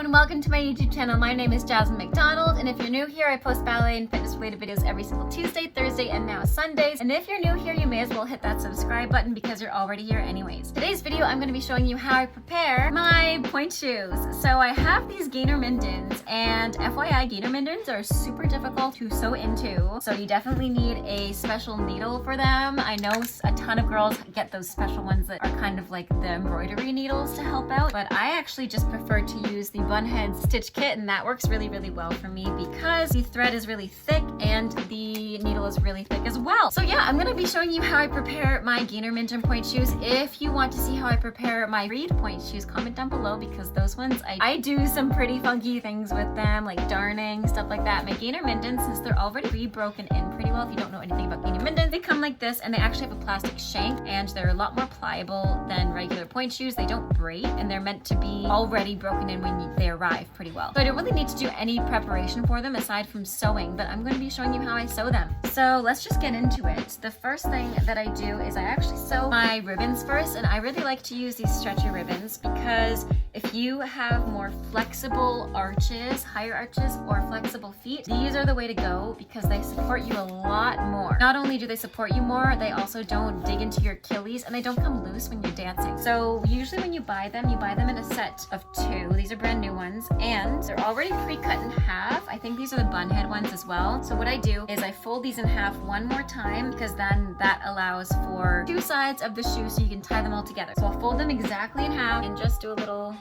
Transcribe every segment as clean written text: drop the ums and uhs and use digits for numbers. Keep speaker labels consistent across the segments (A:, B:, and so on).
A: and welcome to my YouTube channel. My name is Jasmine McDonald, and if you're new here, I post ballet and fitness related videos every single Tuesday, Thursday, and now Sundays. And if you're new here, you may as well hit that subscribe button because you're already here anyways. Today's video, I'm going to be showing you how I prepare my Pointe shoes. So I have these gainer mindens, and FYI, gainer mindens are super difficult to sew into, so you definitely need a special needle for them. I know a ton of girls get those special ones that are kind of like the embroidery needles to help out, but I actually just prefer to use the bunhead stitch kit, and that works really well for me because the thread is really thick and the needle is really thick as well. So yeah, I'm going to be showing you how I prepare my gainer minden Pointe shoes. If you want to see how I prepare my reed Pointe shoes, comment down below because those ones I do some pretty funky things with them, like darning, stuff like that. My gainer mindens, since they're already re-broken in pretty well, if you don't know anything about gainer mindens, they come like this and they actually have a plastic shank and they're a lot more pliable than regular Pointe shoes. They don't break and they're meant to be already broken in when they arrive pretty well. So I don't really need to do any preparation for them aside from sewing, but I'm going to be showing you how I sew them. So let's just get into it. The first thing that I do is I actually sew my ribbons first, and I really like to use these stretchy ribbons because if you have more flexible arches, higher arches, or flexible feet, these are the way to go because they support you a lot more. Not only do they support you more, they also don't dig into your Achilles and they don't come loose when you're dancing. So usually when you buy them in a set of 2. These are brand new ones and they're already pre-cut in half. I think these are the bunhead ones as well. So what I do is I fold these in half one more time because then that allows for 2 sides of the shoe so you can tie them all together. So I'll fold them exactly in half and just do a little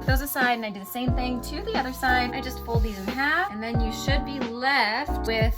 A: those aside, and I do the same thing to the other side. I just fold these in half and then you should be left with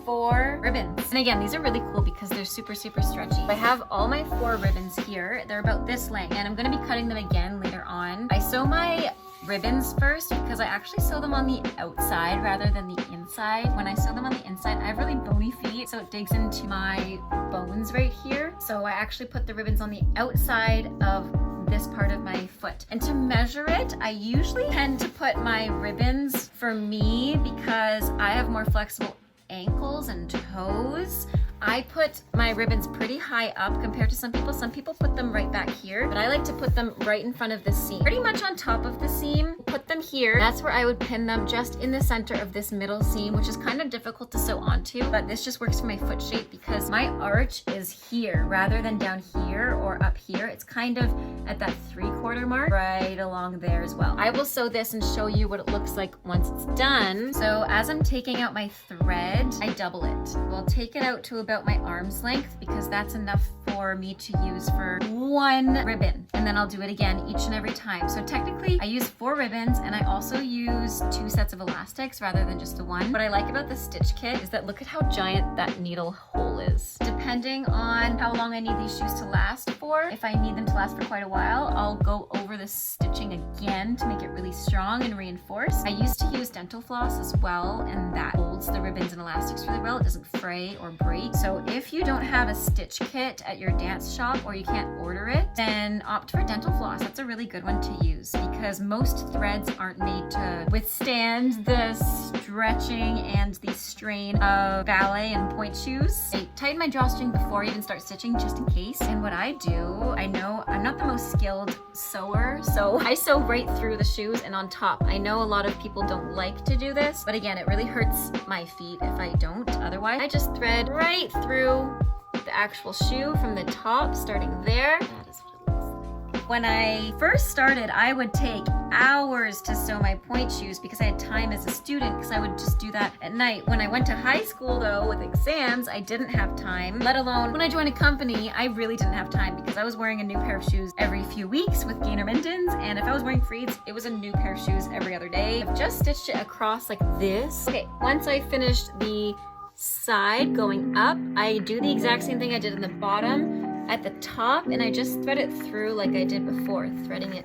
A: 4 ribbons. And again, these are really cool because they're super stretchy. I have all my 4 ribbons here. They're about this length and I'm going to be cutting them again later on. I sew my ribbons first because I actually sew them on the outside rather than the inside. When I sew them on the inside, I have really bony feet, so it digs into my bones right here. So I actually put the ribbons on the outside of this part of my foot. And to measure it, I usually tend to put my ribbons, for me, because I have more flexible ankles and toes, I put my ribbons pretty high up compared to some people. Some people put them right back here, but I like to put them right in front of the seam. Pretty much on top of the seam. Put them here. That's where I would pin them, just in the center of this middle seam, which is kind of difficult to sew onto, but this just works for my foot shape because my arch is here rather than down here or up here. It's kind of at that 3/4 mark, right along there as well. I will sew this and show you what it looks like once it's done. So as I'm taking out my thread, I double it. I'll take it out to about my arm's length because that's enough for me to use for 1 ribbon, and then I'll do it again each and every time. So technically I use 4 ribbons and I also use 2 sets of elastics rather than just the 1. What I like about the stitch kit is that look at how giant that needle hole is. Depending on how long I need these shoes to last for, if I need them to last for quite a while, I'll go over the stitching again to make it really strong and reinforced. I used to use dental floss as well, and that holds the ribbons and elastics really well. It doesn't fray or break. So if you don't have a stitch kit at your dance shop or you can't order it, then opt for dental floss. That's a really good one to use because most threads aren't made to withstand the stretching and the strain of ballet and Pointe shoes. I tighten my drawstring before I even start stitching just in case. And what I do, I know I'm not the most skilled sewer, so I sew right through the shoes and on top. I know a lot of people don't like to do this, but again, it really hurts my feet if I don't. Otherwise, I just thread right through the actual shoe from the top, starting there. That is what it looks like. When I first started, I would take hours to sew my Pointe shoes because I had time as a student because I would just do that at night. When I went to high school though, with exams, I didn't have time, let alone when I joined a company, I really didn't have time because I was wearing a new pair of shoes every few weeks with gainer mindens, and if I was wearing freeds, it was a new pair of shoes every other day. I've just stitched it across like this. Okay, once I finished the side going up, I do the exact same thing I did in the bottom at the top, and I just thread it through like I did before, threading it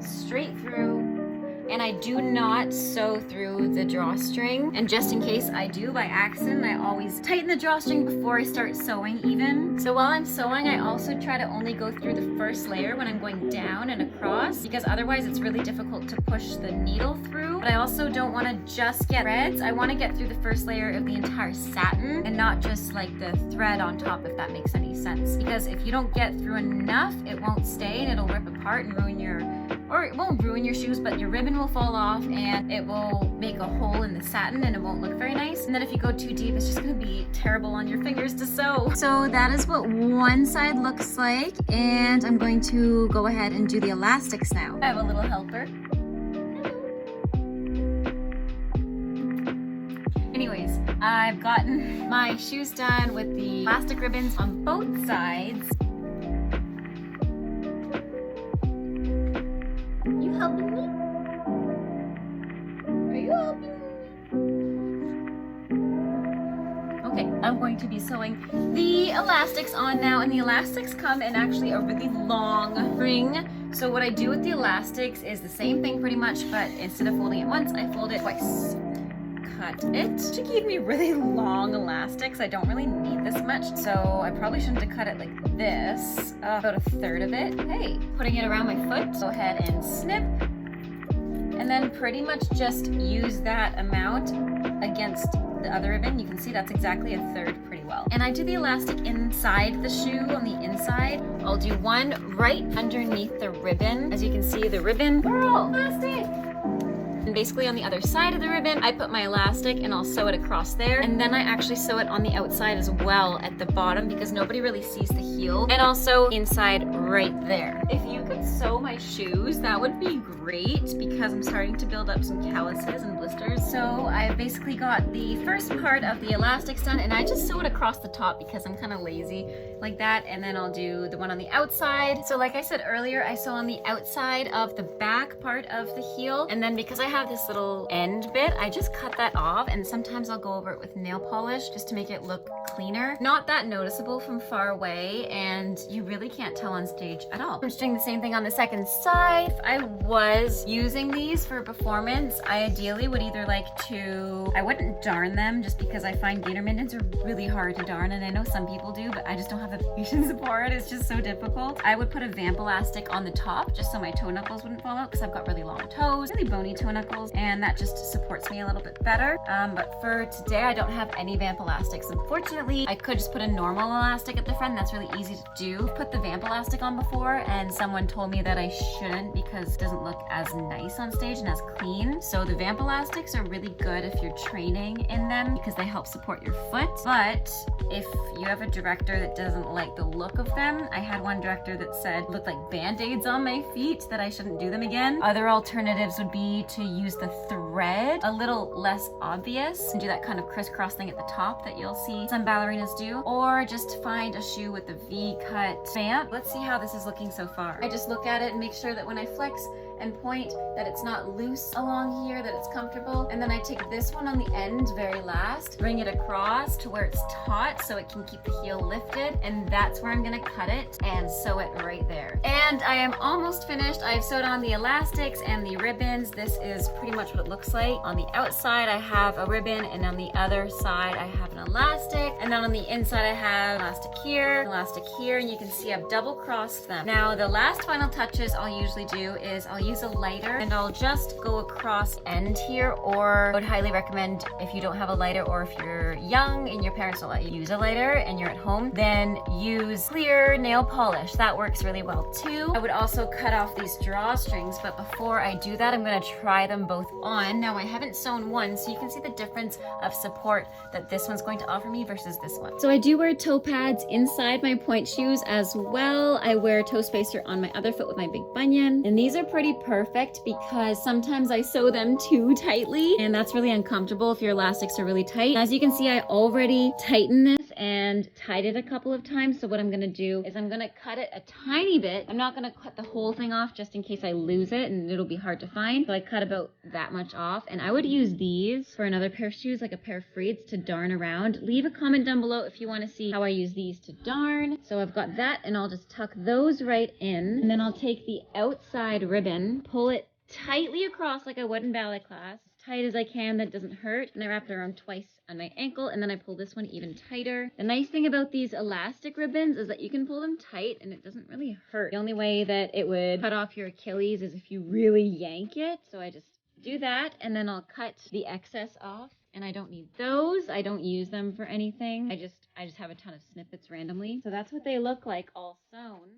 A: straight through, and I do not sew through the drawstring. And just in case I do by accident, I always tighten the drawstring before I start sewing even. So while I'm sewing, I also try to only go through the first layer when I'm going down and across because otherwise it's really difficult to push the needle through. But I also don't want to just get threads. I want to get through the first layer of the entire satin and not just like the thread on top, if that makes any sense. Because if you don't get through enough, it won't stay and it'll rip apart and ruin your or it won't ruin your shoes, but your ribbon will fall off and it will make a hole in the satin and it won't look very nice. And then if you go too deep, it's just gonna be terrible on your fingers to sew. So that is what one side looks like. And I'm going to go ahead and do the elastics now. I have a little helper. Anyways, I've gotten my shoes done with the elastic ribbons on both sides. You helping me? Are you helping me? Okay, I'm going to be sewing the elastics on now, and the elastics come in actually a really long ring. So what I do with the elastics is the same thing pretty much, but instead of folding it once, I fold it twice. Cut it. She gave me really long elastics. I don't really need this much, so I probably shouldn't have cut it like this. About a third of it. Hey, putting it around my foot. Go ahead and snip. And then pretty much just use that amount against the other ribbon. You can see that's exactly a third pretty well. And I do the elastic inside the shoe on the inside. I'll do one right underneath the ribbon. As you can see, the ribbon, girl, elastic. And basically on the other side of the ribbon, I put my elastic and I'll sew it across there. And then I actually sew it on the outside as well at the bottom because nobody really sees the heel. And also inside right there. If you could sew my shoes, that would be great because I'm starting to build up some calluses and blisters. So I basically got the first part of the elastics done and I just sew it across the top because I'm kind of lazy like that. And then I'll do the one on the outside. So like I said earlier, I sew on the outside of the back part of the heel. And then because I have this little end bit, I just cut that off, and sometimes I'll go over it with nail polish just to make it look cleaner. Not that noticeable from far away, and you really can't tell on stage at all. I'm just doing the same thing on the second side. If I was using these for performance, I ideally would either like to, I wouldn't darn them just because I find gator mittens are really hard to darn, and I know some people do, but I just don't have the patience for it. It's just so difficult. I would put a vamp elastic on the top just so my toe knuckles wouldn't fall out because I've got really long toes, really bony toe knuckles, and that just supports me a little bit better. But for today, I don't have any vamp elastics. Unfortunately, I could just put a normal elastic at the front. That's really easy to do. I've put the vamp elastic on before, and someone told me that I shouldn't because it doesn't look as nice on stage and as clean. So the vamp elastics are really good if you're training in them because they help support your foot. But if you have a director that doesn't like the look of them, I had one director that said looked like band-aids on my feet, that I shouldn't do them again. Other alternatives would be to use the thread a little less obvious and do that kind of crisscross thing at the top that you'll see some ballerinas do, or just find a shoe with the V-cut vamp. Let's see how this is looking so far. I just look at it and make sure that when I flex and point that it's not loose along here, that it's comfortable. And then I take this one on the end very last, bring it across to where it's taut so it can keep the heel lifted, and that's where I'm gonna cut it and sew it right there. And I am almost finished. I've sewed on the elastics and the ribbons. This is pretty much what it looks like. On the outside I have a ribbon, and on the other side I have an elastic, and then on the inside I have elastic here, and you can see I've double crossed them. Now the last final touches I'll usually do is I'll use a lighter and I'll just go across end here, or I would highly recommend if you don't have a lighter, or if you're young and your parents don't let you use a lighter and you're at home, then use clear nail polish. That works really well too. I would also cut off these drawstrings, but before I do that, I'm gonna try them both on. Now I haven't sewn one, so you can see the difference of support that this one's going to offer me versus this one. So I do wear toe pads inside my Pointe shoes as well. I wear a toe spacer on my other foot with my big bunion, and these are pretty perfect because sometimes I sew them too tightly, and that's really uncomfortable if your elastics are really tight. As you can see, I already tightened this and tied it a couple of times. So what I'm gonna do is I'm gonna cut it a tiny bit. I'm not gonna cut the whole thing off just in case I lose it and it'll be hard to find. So I cut about that much off, and I would use these for another pair of shoes, like a pair of Freeds, to darn around. Leave a comment down below if you want to see how I use these to darn. So I've got that, and I'll just tuck those right in, and then I'll take the outside ribbon, pull it tightly across like I would in ballet class, as tight as I can that doesn't hurt, and I wrap it around twice on my ankle, and then I pull this one even tighter. The nice thing about these elastic ribbons is that you can pull them tight and it doesn't really hurt. The only way that it would cut off your Achilles is if you really yank it. So I just do that, and then I'll cut the excess off. And I don't need those. I don't use them for anything. I just have a ton of snippets randomly. So that's what they look like all sewn.